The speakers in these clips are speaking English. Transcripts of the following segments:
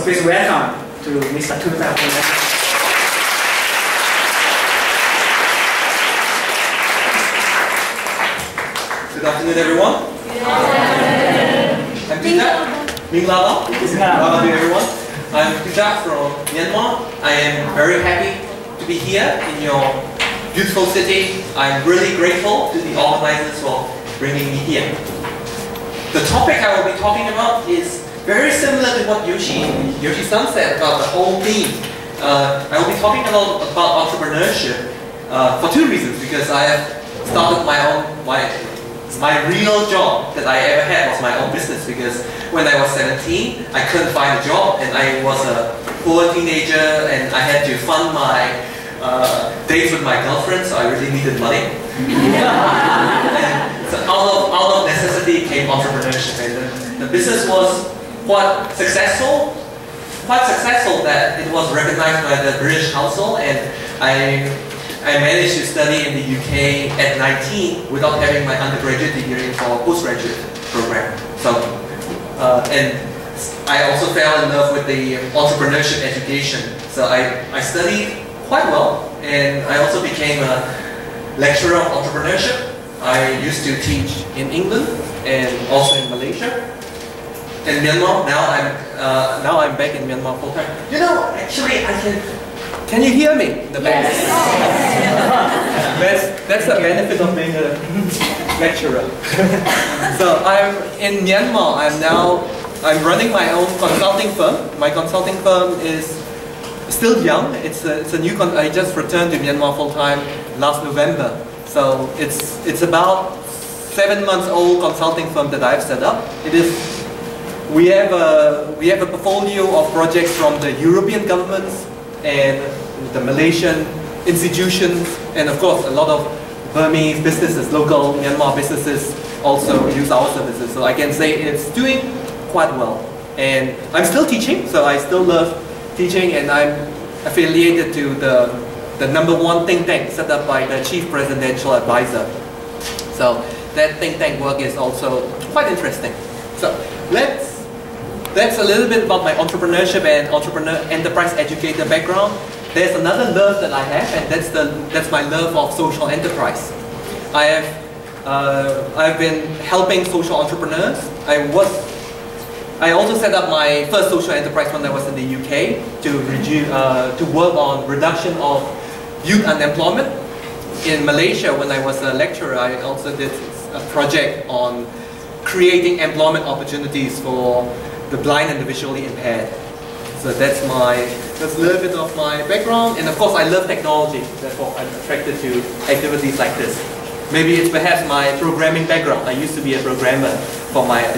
please welcome to Mr. Thuta. Good afternoon, everyone. I'm Thuta. Ming Lao. Welcome, everyone. I'm Thuta from Myanmar. I am very happy to be here in your beautiful city. I'm really grateful to the organizers for bringing me here. The topic I will be talking about is very similar to what Yoshi-san said about the whole theme. I will be talking about entrepreneurship for two reasons. Because I have started my real job that I ever had was my own business. Because when I was 17, I couldn't find a job, and I was a poor teenager, and I had to fund my dates with my girlfriend, so I really needed money. So out of necessity came entrepreneurship, and the business was quite successful that it was recognized by the British Council, and I managed to study in the UK at 19 without having my undergraduate degree for a postgraduate program. So, and I also fell in love with the entrepreneurship education. So I studied quite well, and I also became a lecturer of entrepreneurship. I used to teach in England and also in Malaysia. In Myanmar, now I'm back in Myanmar full time. You know, actually, can you hear me? The back. Yes. That's the benefit of being a lecturer. So I'm in Myanmar. I'm running my own consulting firm. My consulting firm is still young. It's a new. I just returned to Myanmar full time last November. So it's about 7 months old consulting firm that I've set up. We have a portfolio of projects from the European governments and the Malaysian institutions, and of course a lot of Burmese businesses, local Myanmar businesses also use our services. So I can say it's doing quite well. And I'm still teaching, so I still love teaching, and I'm affiliated to the #1 think tank set up by the Chief Presidential Advisor. So that think tank work is also quite interesting. So that's a little bit about my entrepreneurship and enterprise educator background. There's another love that I have, and that's my love of social enterprise. I've been helping social entrepreneurs. I also set up my first social enterprise when I was in the UK to work on reduction of youth unemployment. In Malaysia, when I was a lecturer, I also did a project on creating employment opportunities for the blind and the visually impaired. So that's a little bit of my background, and of course I love technology. Therefore, I'm attracted to activities like this. Maybe it's perhaps my programming background. I used to be a programmer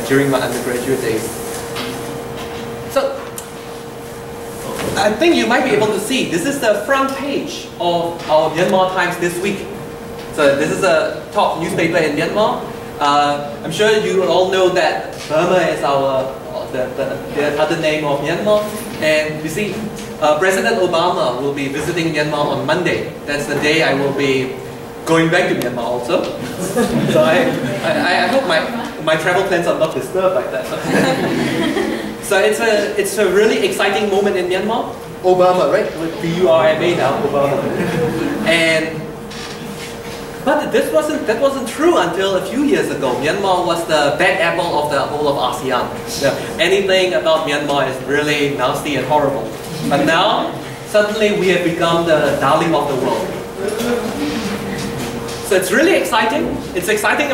during my undergraduate days. So I think you might be able to see, this is the front page of our Myanmar Times this week. So this is a top newspaper in Myanmar. I'm sure you all know that Burma is the other name of Myanmar. And you see, President Obama will be visiting Myanmar on Monday. That's the day I will be going back to Myanmar also. So I hope my travel plans are not disturbed by that. So it's a really exciting moment in Myanmar. Obama, right? With B-U-R-M-A now, Obama. But that wasn't true until a few years ago. Myanmar was the bad apple of the whole of ASEAN. Anything about Myanmar is really nasty and horrible. But now, suddenly we have become the darling of the world. So it's really exciting. It's exciting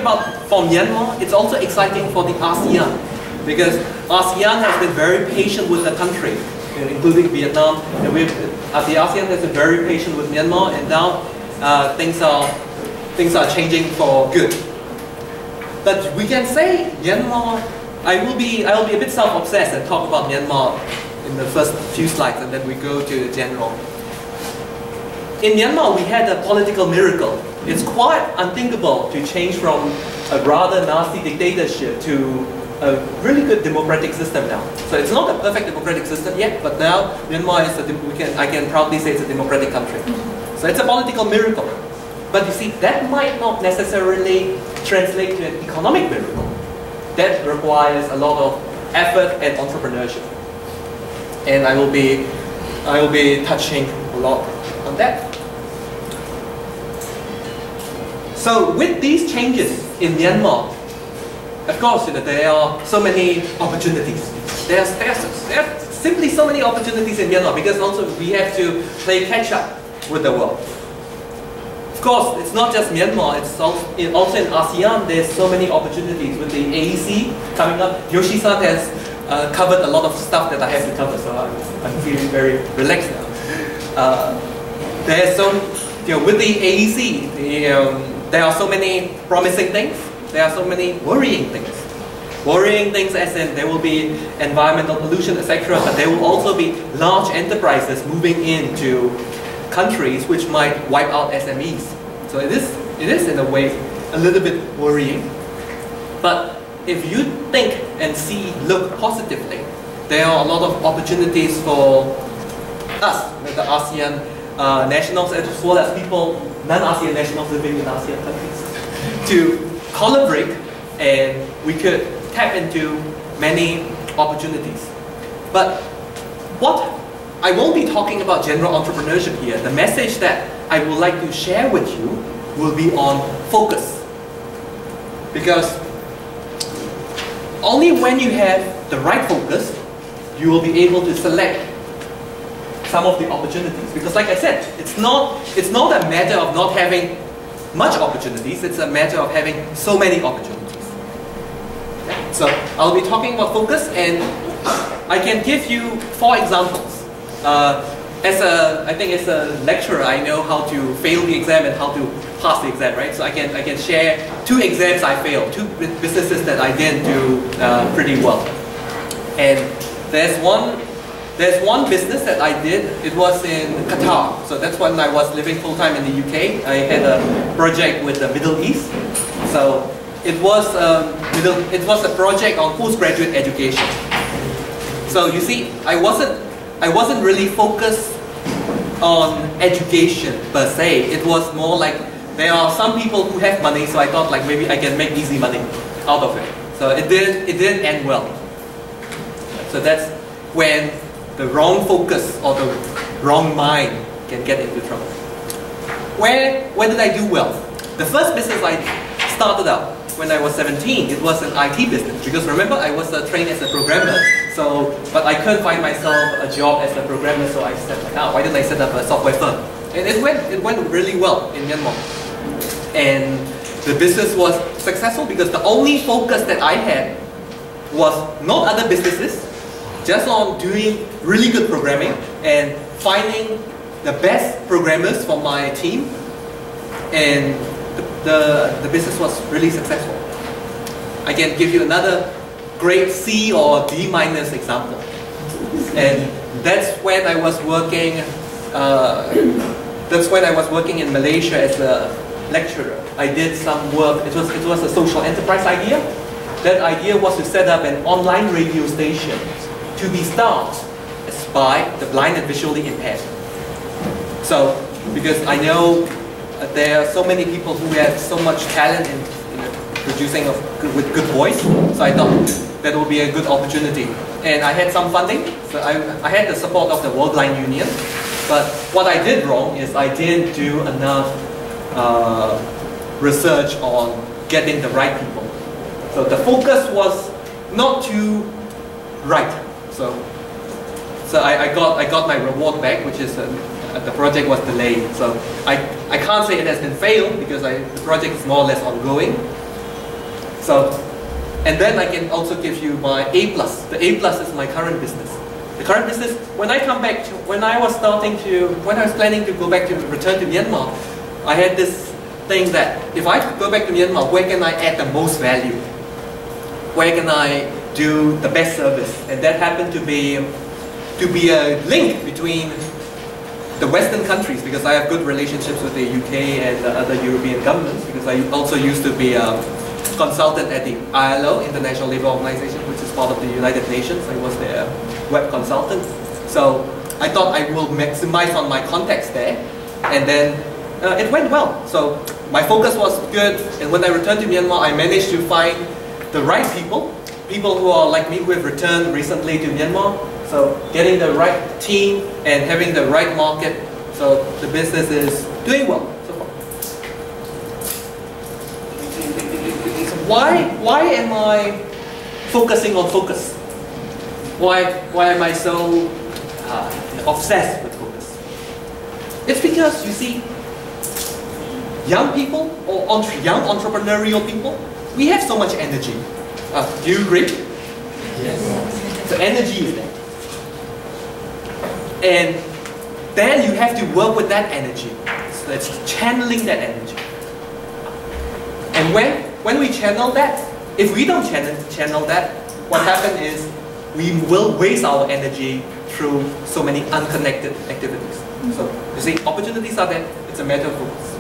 for Myanmar. It's also exciting for the ASEAN. Because ASEAN has been very patient with the country, including Vietnam. And the ASEAN has been very patient with Myanmar, and now things are changing for good. But we can say Myanmar, I will be a bit self-obsessed and talk about Myanmar in the first few slides, and then we go to the general. In Myanmar, we had a political miracle. It's quite unthinkable to change from a rather nasty dictatorship to a really good democratic system now. So it's not a perfect democratic system yet, but now Myanmar is I can proudly say it's a democratic country. So it's a political miracle. But you see, that might not necessarily translate to an economic miracle. That requires a lot of effort and entrepreneurship. and I will be touching a lot on that. So with these changes in Myanmar, of course, there are so many opportunities. There are simply so many opportunities in Myanmar, because also we have to play catch up with the world. Of course, it's not just Myanmar, it's also in ASEAN. There's so many opportunities with the AEC coming up. Yoshi-san has covered a lot of stuff that I have to cover, so I'm feeling very relaxed now. There's so, with the AEC, there are so many promising things. There are so many worrying things. Worrying things as in there will be environmental pollution, etc. But there will also be large enterprises moving into countries which might wipe out SMEs. So it is in a way a little bit worrying. But if you think and look positively, there are a lot of opportunities for us, the ASEAN nationals, as well as people, non-ASEAN nationals living in ASEAN countries, to collaborate, and we could tap into many opportunities. But I won't be talking about general entrepreneurship here. The message that I would like to share with you will be on focus. Because only when you have the right focus, you will be able to select some of the opportunities. Because like I said, it's not a matter of not having much opportunities, it's a matter of having so many opportunities. Okay? So I'll be talking about focus, and I can give you 4 examples. I think as a lecturer, I know how to fail the exam and how to pass the exam, right? So I can share 2 exams I failed, 2 businesses that I didn't do pretty well. And there's one business that I did. It was in Qatar. So that's when I was living full-time in the UK. I had a project with the Middle East. So it was a project on postgraduate education. So you see, I wasn't really focused on education per se. It was more like there are some people who have money, so I thought like maybe I can make easy money out of it. So it didn't end well. So that's when the wrong focus or the wrong mind can get into trouble. Where did I do well? The first business I started out when I was 17, it was an IT business. Because remember, I was trained as a programmer, but I couldn't find myself a job as a programmer, so I said, why didn't I set up a software firm? And it went really well in Myanmar. And the business was successful because the only focus that I had was not other businesses, just on doing really good programming and finding the best programmers for my team, and the business was really successful. I can give you another grade C or D- example, and that's when I was working. That's when I was working in Malaysia as a lecturer. I did some work. It was a social enterprise idea. That idea was to set up an online radio station to be staffed by the blind and visually impaired. So, because I know there are so many people who have so much talent in producing with good voice, so I thought that would be a good opportunity. And I had some funding, so I had the support of the World Blind Union. But what I did wrong is I didn't do enough research on getting the right people. So the focus was not too right. So I got my reward back, which is the project was delayed. So I can't say it has been failed because the project is more or less ongoing. So, and then I can also give you my A+. The A+ is my current business. The current business, when I was planning to go back to return to Myanmar, I had this thing that if I go back to Myanmar, where can I add the most value? Where can I do the best service? And that happened to be a link between the Western countries, because I have good relationships with the UK and the other European governments, because I also used to be a consultant at the ILO, International Labour Organization, which is part of the United Nations. I was their web consultant. So I thought I will maximize on my contacts there, and then it went well. So my focus was good, and when I returned to Myanmar, I managed to find the right people who are like me, who have returned recently to Myanmar, So getting the right team and having the right market, so the business is doing well so far. So why am I focusing on focus? Why am I so obsessed with focus? It's because, you see, young people or young entrepreneurial people, we have so much energy. Do you agree? Yes. So energy is there. And then you have to work with that energy. So it's channeling that energy. And when we channel that, if we don't channel that, what happens is we will waste our energy through so many unconnected activities. So you see, opportunities are there, it's a matter of focus.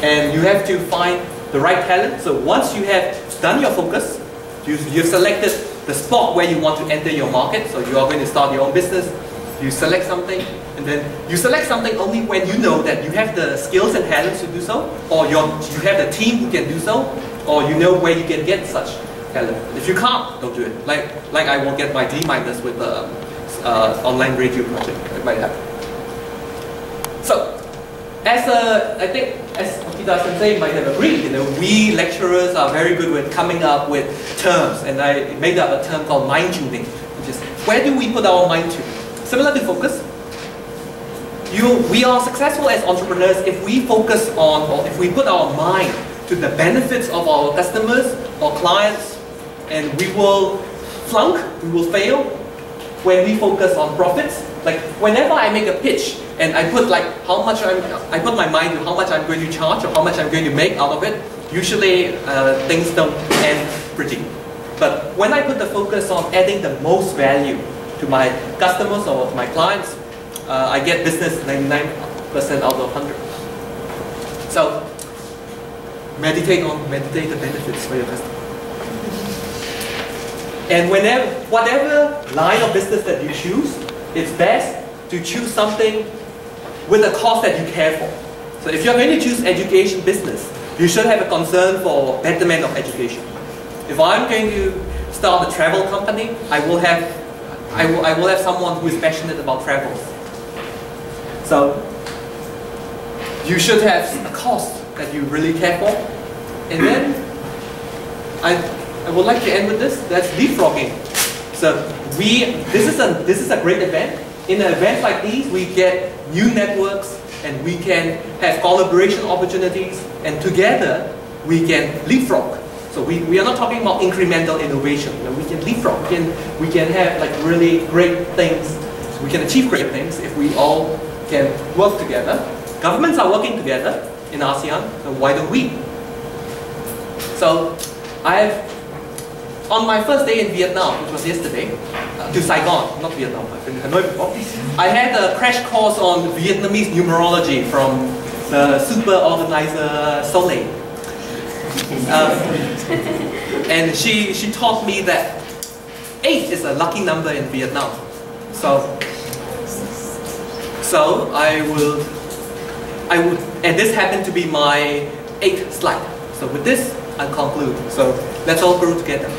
And you have to find the right talent. So once you have done your focus, you've selected the spot where you want to enter your market, so you are going to start your own business, you select something, and then you select something only when you know that you have the skills and talents to do so, or you have the team who can do so, or you know where you can get such talent. If you can't, don't do it. Like I will get my D- with the online radio project. It might happen. So, I think as Okita Sensei might have agreed, we lecturers are very good with coming up with terms, and I made up a term called mind tuning, which is where do we put our mind to? Similar to focus, we are successful as entrepreneurs if we focus on, or if we put our mind to the benefits of our customers or clients, and we will flunk, we will fail when we focus on profits. Like whenever I make a pitch and I put I put my mind to how much I'm going to charge or how much I'm going to make out of it, usually things don't end pretty. But when I put the focus on adding the most value to my customers or to my clients, I get business 99% out of 100. So meditate the benefits for your customer. And whatever line of business that you choose, it's best to choose something with a cause that you care for. So if you're going to choose education business, you should have a concern for betterment of education. If I'm going to start a travel company, I will have someone who is passionate about travels. So you should have a cause that you really care for. And then I would like to end with this. That's leapfrogging. So this is a great event. In an event like these, we get new networks and we can have collaboration opportunities, and together we can leapfrog. So we are not talking about incremental innovation. We can leapfrog. We can have like really great things. We can achieve great things if we all can work together. Governments are working together in ASEAN, so why don't we? So on my first day in Vietnam, which was yesterday, to Saigon, not Vietnam, I've been to Hanoi before, I had a crash course on Vietnamese numerology from the super organizer Soleil. And she taught me that 8 is a lucky number in Vietnam. So I would, and this happened to be my 8th slide. So with this, I conclude. So let's all grow together.